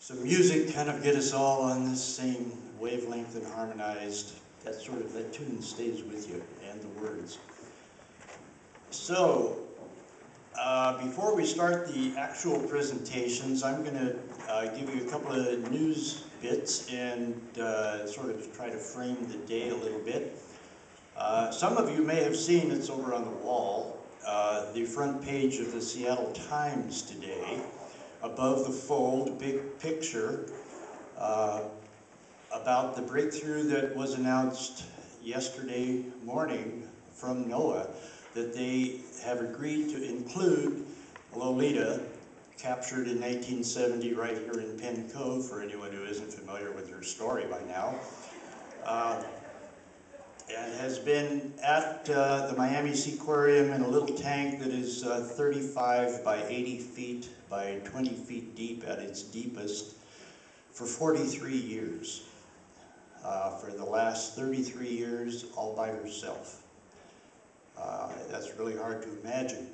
So music kind of get us all on this same wavelength and harmonized. That tune stays with you, and the words. So, before we start the actual presentations, I'm going to give you a couple of news bits and sort of try to frame the day a little bit. Some of you may have seen, it's over on the wall, the front page of the Seattle Times today. Above the fold, big picture about the breakthrough that was announced yesterday morning from NOAA, that they have agreed to include Lolita, captured in 1970 right here in Penn Cove, for anyone who isn't familiar with her story by now, and has been at the Miami Seaquarium in a little tank that is 35 by 80 feet by 20 feet deep at its deepest for 43 years. For the last 33 years, all by herself. That's really hard to imagine.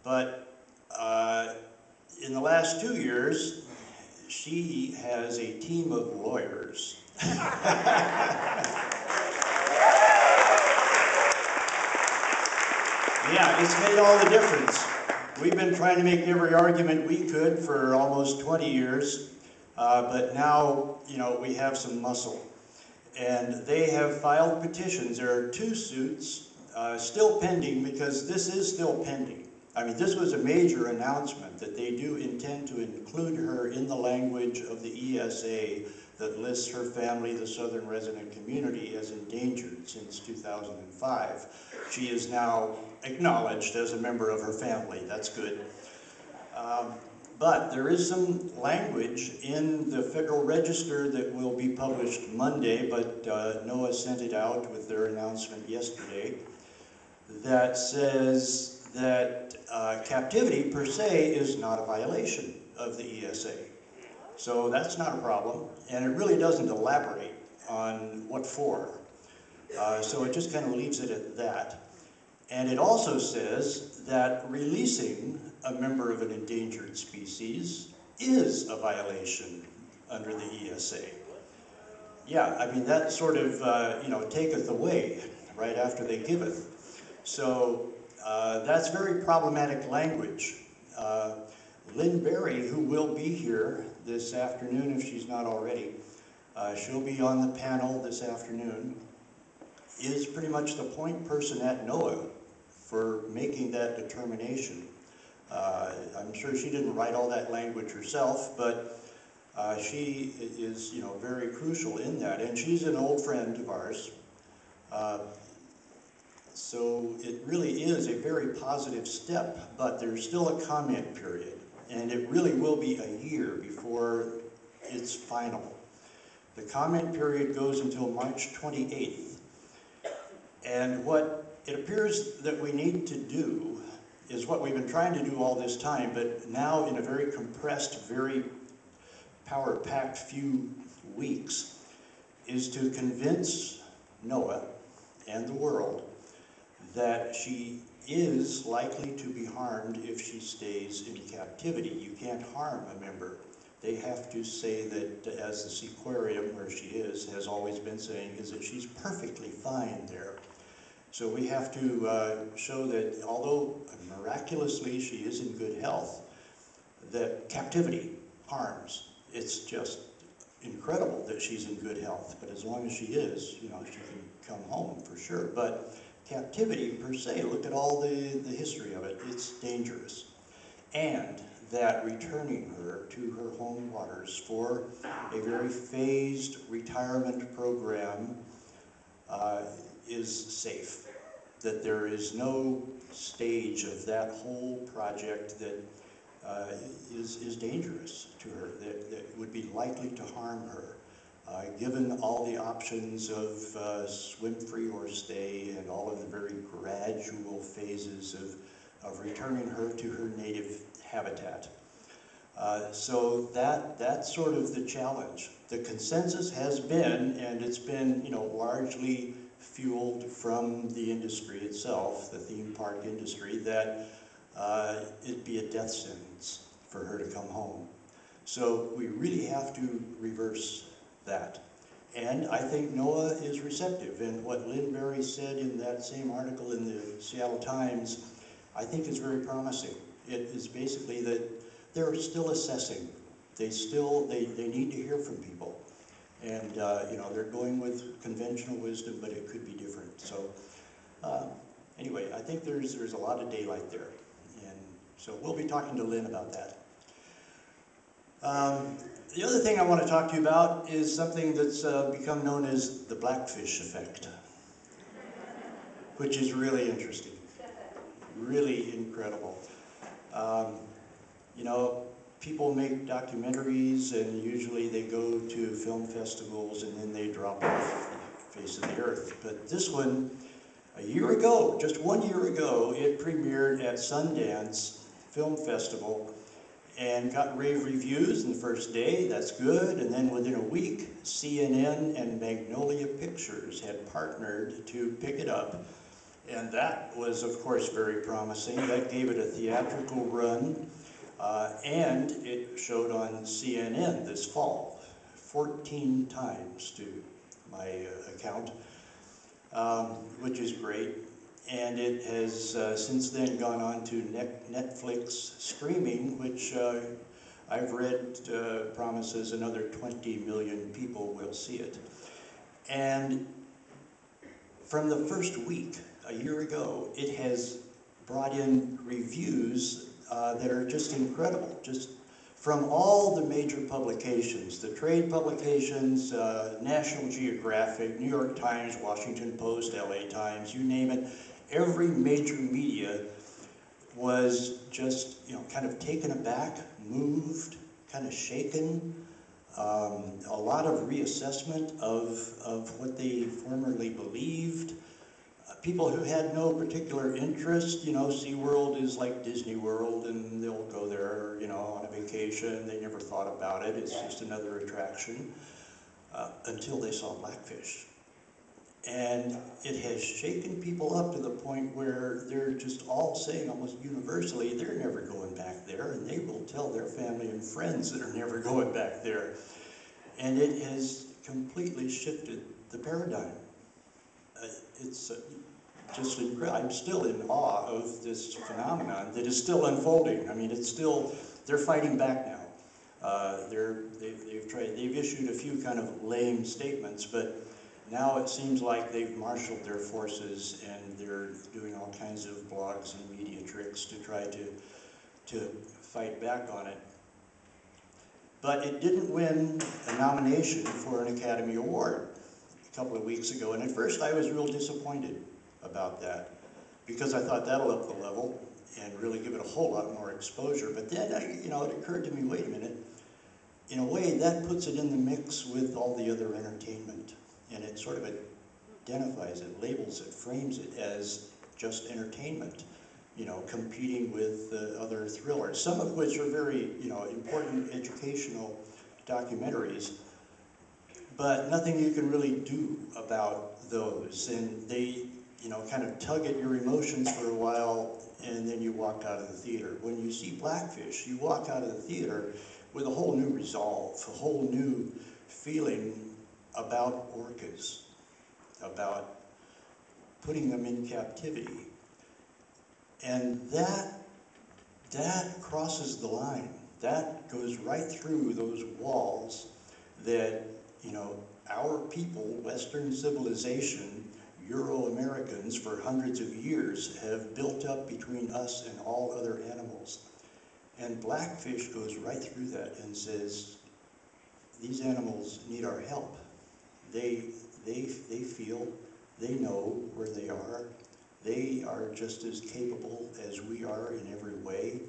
But in the last 2 years, she has a team of lawyers. Yeah, it's made all the difference. We've been trying to make every argument we could for almost 20 years, but now, we have some muscle. And they have filed petitions. There are 2 suits still pending, because this is still pending. I mean, this was a major announcement that they do intend to include her in the language of the ESA that lists her family, the Southern Resident Community, as endangered since 2005. She is now acknowledged as a member of her family. That's good. But there is some language in the Federal Register that will be published Monday, but NOAA sent it out with their announcement yesterday, that says that captivity per se is not a violation of the ESA. So that's not a problem, and it really doesn't elaborate on what for. So it just kind of leaves it at that. And it also says that releasing a member of an endangered species is a violation under the ESA. Yeah, I mean, that sort of, taketh away right after they giveth. So that's very problematic language. Lynn Berry, who will be here this afternoon if she's not already, she'll be on the panel this afternoon, is pretty much the point person at NOAA for making that determination. I'm sure she didn't write all that language herself, but she is, very crucial in that, and she's an old friend of ours. So it really is a very positive step, but there's still a comment period, and it really will be a year before it's final. The comment period goes until March 28th, and what it appears that we need to do is what we've been trying to do all this time, but now in a very compressed, very power-packed few weeks, is to convince NOAA and the world that she is likely to be harmed if she stays in captivity. You can't harm a member. They have to say that, as the Seaquarium, where she is, has always been saying, is that she's perfectly fine there. So we have to show that although miraculously she is in good health, that captivity harms. It's just incredible that she's in good health, but as long as she is, she can come home for sure. But captivity per se, look at all the history of it, it's dangerous. And that returning her to her home waters for a very phased retirement program is safe. That there is no stage of that whole project that is dangerous to her, that would be likely to harm her, given all the options of swim-free or stay and all of the very gradual phases of returning her to her native habitat. So that's sort of the challenge. The consensus has been, and it's been, largely fueled from the industry itself, the theme park industry, that it'd be a death sentence for her to come home. So we really have to reverse that. And I think NOAA is receptive, and what Lynn Berry said in that same article in the Seattle Times, I think is very promising. It is basically that they're still assessing. They need to hear from people. And, you know, they're going with conventional wisdom, but it could be different. So, anyway, I think there's a lot of daylight there. And so we'll be talking to Lynn about that. The other thing I want to talk to you about is something that's become known as the Blackfish effect, which is really interesting, really incredible. You know, people make documentaries, and usually they go to film festivals and then they drop off the face of the earth. But this one, a year ago, just 1 year ago, it premiered at Sundance Film Festival and got rave reviews in the first day. That's good. And then within a week, CNN and Magnolia Pictures had partnered to pick it up. And that was, of course, very promising. That gave it a theatrical run. And it showed on CNN this fall, 14 times to my account, which is great. And it has since then gone on to Netflix streaming, which I've read promises another 20 million people will see it. And from the first week, a year ago, it has brought in reviews that are just incredible, just from all the major publications, the trade publications, National Geographic, New York Times, Washington Post, LA Times, you name it. Every major media was just, you know, kind of taken aback, moved, kind of shaken. A lot of reassessment of what they formerly believed. People who had no particular interest, you know, SeaWorld is like Disney World, and they'll go there, you know, on a vacation. They never thought about it. It's just another attraction until they saw Blackfish. And it has shaken people up to the point where they're just all saying almost universally they're never going back there, and they will tell their family and friends that are never going back there. And it has completely shifted the paradigm. It's just incredible. I'm still in awe of this phenomenon that is still unfolding. I mean, it's still, they're fighting back now. They've issued a few kind of lame statements, but now it seems like they've marshaled their forces and they're doing all kinds of blogs and media tricks to try to fight back on it. But it didn't win a nomination for an Academy Award a couple of weeks ago, and at first I was real disappointed about that because I thought that'll up the level and really give it a whole lot more exposure. But then, you know, it occurred to me, wait a minute, in a way that puts it in the mix with all the other entertainment. And it sort of identifies it, labels it, frames it as just entertainment, you know, competing with other thrillers, some of which are very, you know, important educational documentaries, but nothing you can really do about those. And they, you know, kind of tug at your emotions for a while, and then you walk out of the theater. When you see Blackfish, you walk out of the theater with a whole new resolve, a whole new feeling about orcas, about putting them in captivity. And that crosses the line. That goes right through those walls that, you know, our people, Western civilization, Euro-Americans for hundreds of years have built up between us and all other animals. And Blackfish goes right through that and says, these animals need our help. They feel, they know where they are. They are just as capable as we are in every way,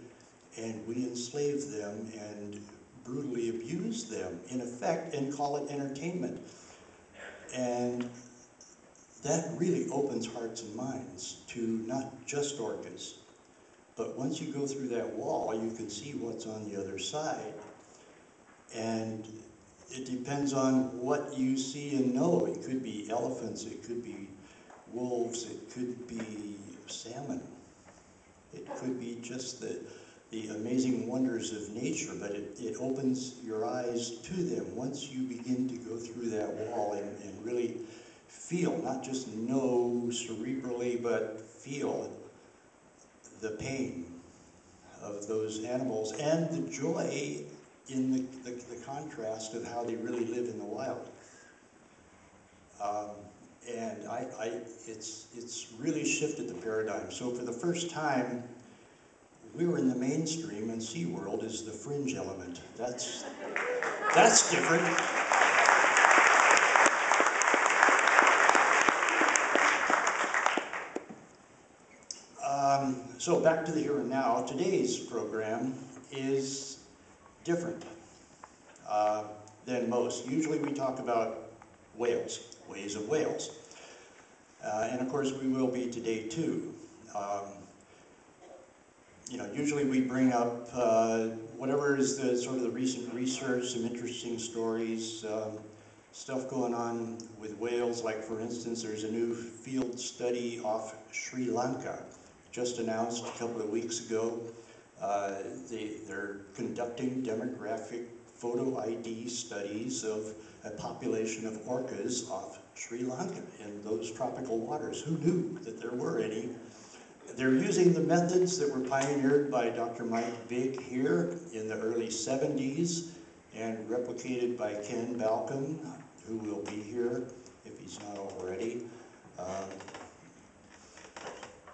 and we enslave them and brutally abuse them, in effect, and call it entertainment. And that really opens hearts and minds to not just orcas, but once you go through that wall, you can see what's on the other side. And it depends on what you see and know. It could be elephants, it could be wolves, it could be salmon. It could be just the the amazing wonders of nature, but it opens your eyes to them once you begin to go through that wall and really feel, not just know cerebrally, but feel the pain of those animals and the joy in the contrast of how they really live in the wild. And it's really shifted the paradigm. So for the first time, we were in the mainstream, and SeaWorld is the fringe element. That's different. So back to the here and now. Today's program is different than most. Usually we talk about whales, ways of whales. And of course we will be today too. You know, usually we bring up whatever is the sort of the recent research, some interesting stories, stuff going on with whales. Like for instance, there's a new field study off Sri Lanka, just announced a couple of weeks ago. They're conducting demographic photo ID studies of a population of orcas off Sri Lanka in those tropical waters. Who knew that there were any? They're using the methods that were pioneered by Dr. Mike Big here in the early 70s and replicated by Ken Balcom, who will be here if he's not already.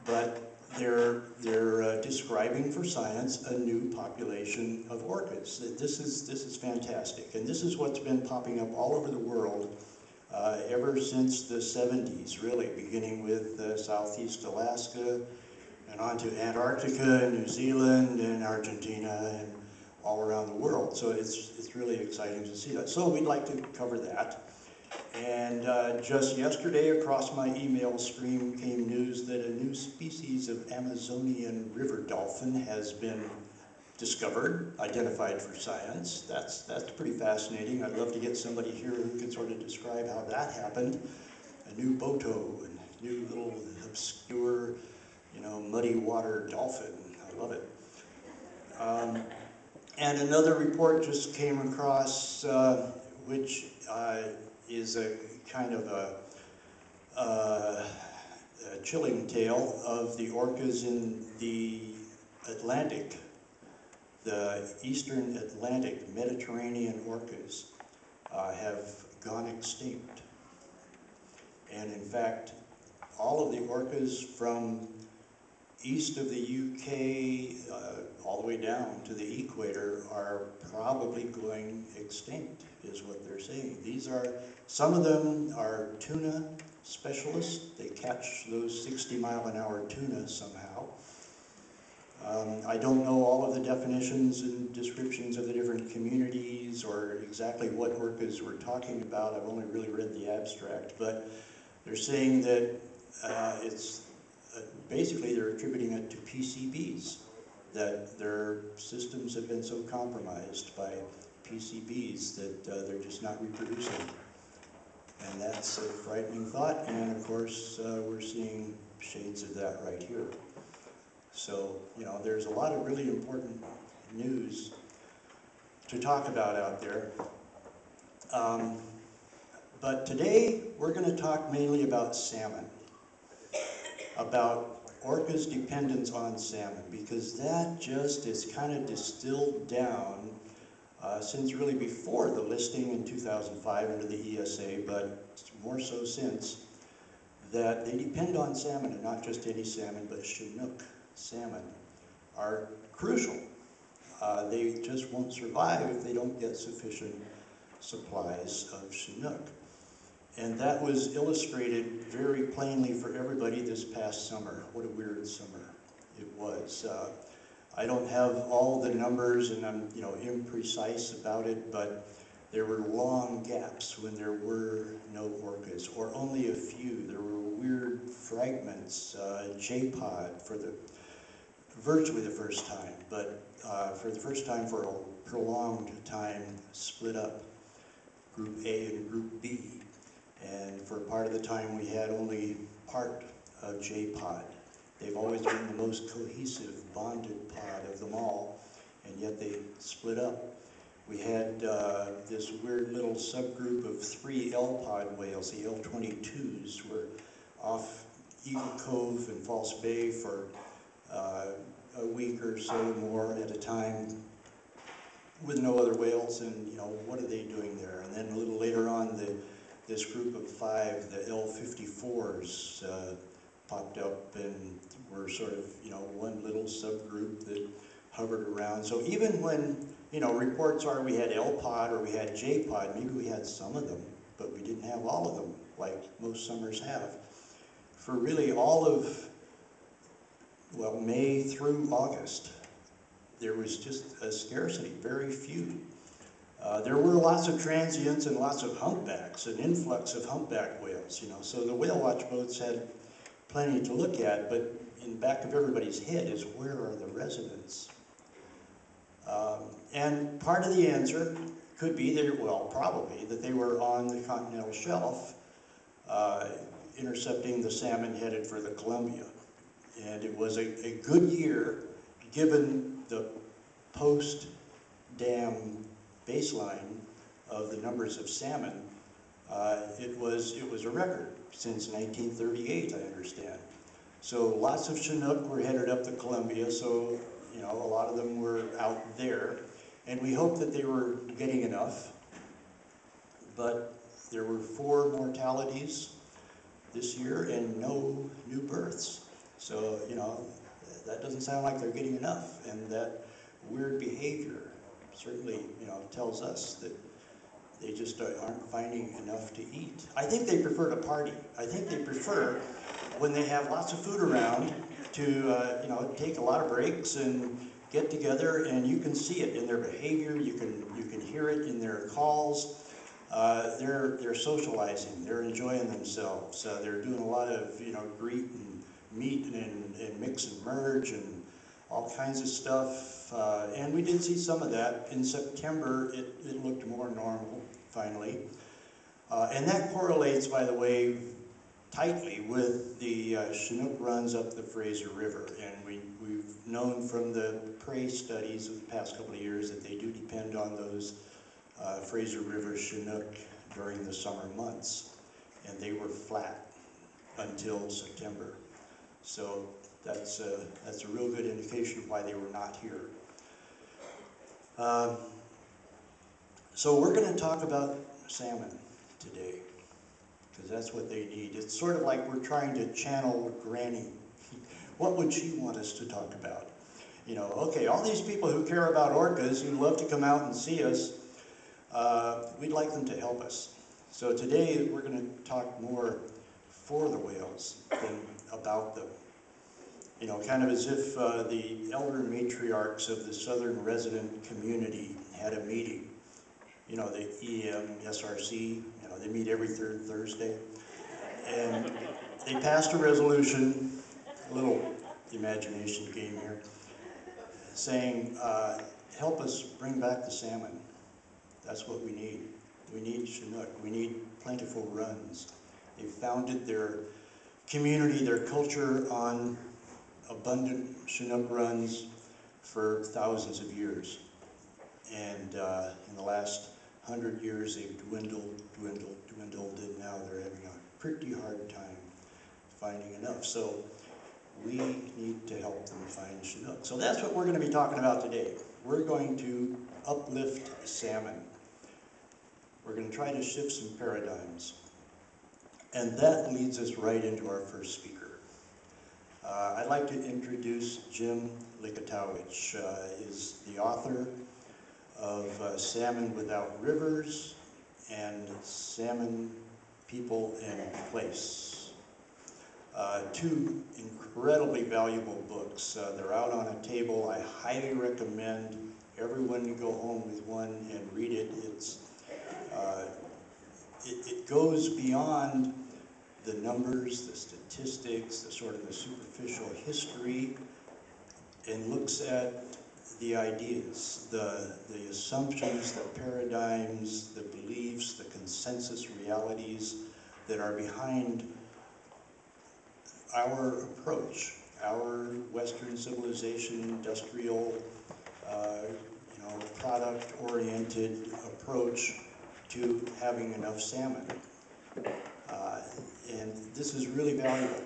But they're describing for science a new population of orcas. This is fantastic, and this is what's been popping up all over the world ever since the 70s, really, beginning with Southeast Alaska and on to Antarctica, New Zealand, and Argentina, and all around the world. So it's really exciting to see that. So we'd like to cover that. And just yesterday, across my email stream came news that a new species of Amazonian river dolphin has been discovered, identified for science. That's pretty fascinating. I'd love to get somebody here who can sort of describe how that happened. A new boto, a new little obscure, you know, muddy water dolphin. I love it. And another report just came across, which is a kind of a chilling tale of the orcas in the Atlantic, the eastern Atlantic, Mediterranean orcas have gone extinct. And in fact, all of the orcas from east of the UK all the way down to the equator are probably going extinct, is what they're saying. These are, some of them are tuna specialists. They catch those 60-mile-an-hour tuna somehow. I don't know all of the definitions and descriptions of the different communities or exactly what orcas we're talking about. I've only really read the abstract, but they're saying that it's basically they're attributing it to PCBs, that their systems have been so compromised by PCBs that they're just not reproducing. And that's a frightening thought, and of course we're seeing shades of that right here. So, you know, there's a lot of really important news to talk about out there. But today we're going to talk mainly about salmon, about orca's dependence on salmon, because that just is kind of distilled down since really before the listing in 2005 under the ESA, but more so since, that they depend on salmon, and not just any salmon, but Chinook salmon are crucial. They just won't survive if they don't get sufficient supplies of Chinook. And that was illustrated very plainly for everybody this past summer. What a weird summer it was. I don't have all the numbers, and I'm imprecise about it, but there were long gaps when there were no orcas, or only a few. There were weird fragments, J-pod for virtually the first time, but for the first time for a prolonged time, split up, Group A and Group B. And for part of the time we had only part of J-pod They've always been the most cohesive, bonded pod of them all, and yet they split up. We had this weird little subgroup of 3 L-pod whales, the L-22s, were off Eagle Cove and False Bay for a week or so more at a time with no other whales, and you know, what are they doing there? And then a little later on, this group of 5, the L-54s, popped up and were sort of, you know, one little subgroup that hovered around. So even when, you know, reports are we had L-pod or we had J-pod, maybe we had some of them, but we didn't have all of them, like most summers have. For really all of, well, May through August, there was just a scarcity, very few. There were lots of transients and lots of humpbacks, an influx of humpback whales, you know, so the whale watch boats had plenty to look at, but in the back of everybody's head is where are the residents? And part of the answer could be that, well, probably, that they were on the continental shelf intercepting the salmon headed for the Columbia. And it was a good year, given the post-dam baseline of the numbers of salmon. It was a record since 1938, I understand. So lots of Chinook were headed up the Columbia, so you know, a lot of them were out there, and we hoped that they were getting enough. But there were 4 mortalities this year and no new births. So, you know, that doesn't sound like they're getting enough, and that weird behavior certainly, you know, tells us that they just aren't finding enough to eat. I think they prefer to party. I think they prefer, when they have lots of food around, to you know, take a lot of breaks and get together, and you can see it in their behavior. You can hear it in their calls. They're socializing. They're enjoying themselves. They're doing a lot of, you know, greet and meet and mix and merge and all kinds of stuff. And we did see some of that in September. It looked more normal finally, and that correlates, by the way, tightly with the Chinook runs up the Fraser River. And we've known from the prey studies of the past couple of years that they do depend on those Fraser River Chinook during the summer months. And they were flat until September. So that's a real good indication of why they were not here. So we're going to talk about salmon today, because that's what they need. It's sort of like we're trying to channel Granny. What would she want us to talk about? You know, okay, all these people who care about orcas, who love to come out and see us, we'd like them to help us. So today we're going to talk more for the whales than about them. You know, kind of as if the elder matriarchs of the southern resident community had a meeting. You know, the EM, SRC, you know, they meet every 3rd Thursday. And they passed a resolution, a little imagination game here, saying, help us bring back the salmon. That's what we need. We need Chinook. We need plentiful runs. They founded their community, their culture on abundant Chinook runs for thousands of years. And in the last 100 years, they've dwindled, and now they're having a pretty hard time finding enough. So we need to help them find Chinook. So that's what we're going to be talking about today. We're going to uplift salmon. We're going to try to shift some paradigms. And that leads us right into our first speaker. I'd like to introduce Jim Likatowicz. Is the author of Salmon Without Rivers and Salmon, People, and Place. 2 incredibly valuable books. They're out on a table. I highly recommend everyone to go home with one and read it. It goes beyond the numbers, the statistics, the sort of the superficial history, and looks at the ideas, the assumptions, the paradigms, the beliefs, the consensus realities that are behind our approach, our Western civilization, industrial, product-oriented approach to having enough salmon. And this is really valuable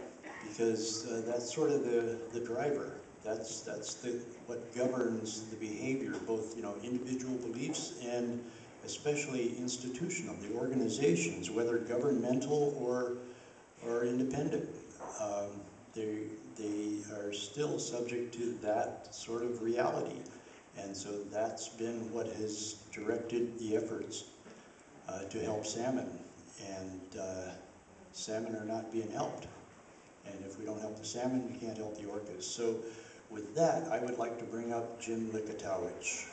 because that's sort of the driver. That's what governs the behavior, both individual beliefs and especially institutional, the organizations, whether governmental or independent. They are still subject to that sort of reality. And so that's been what has directed the efforts to help salmon. And salmon are not being helped. And if we don't help the salmon, we can't help the orcas. So with that, I would like to bring up Jim Likatowicz.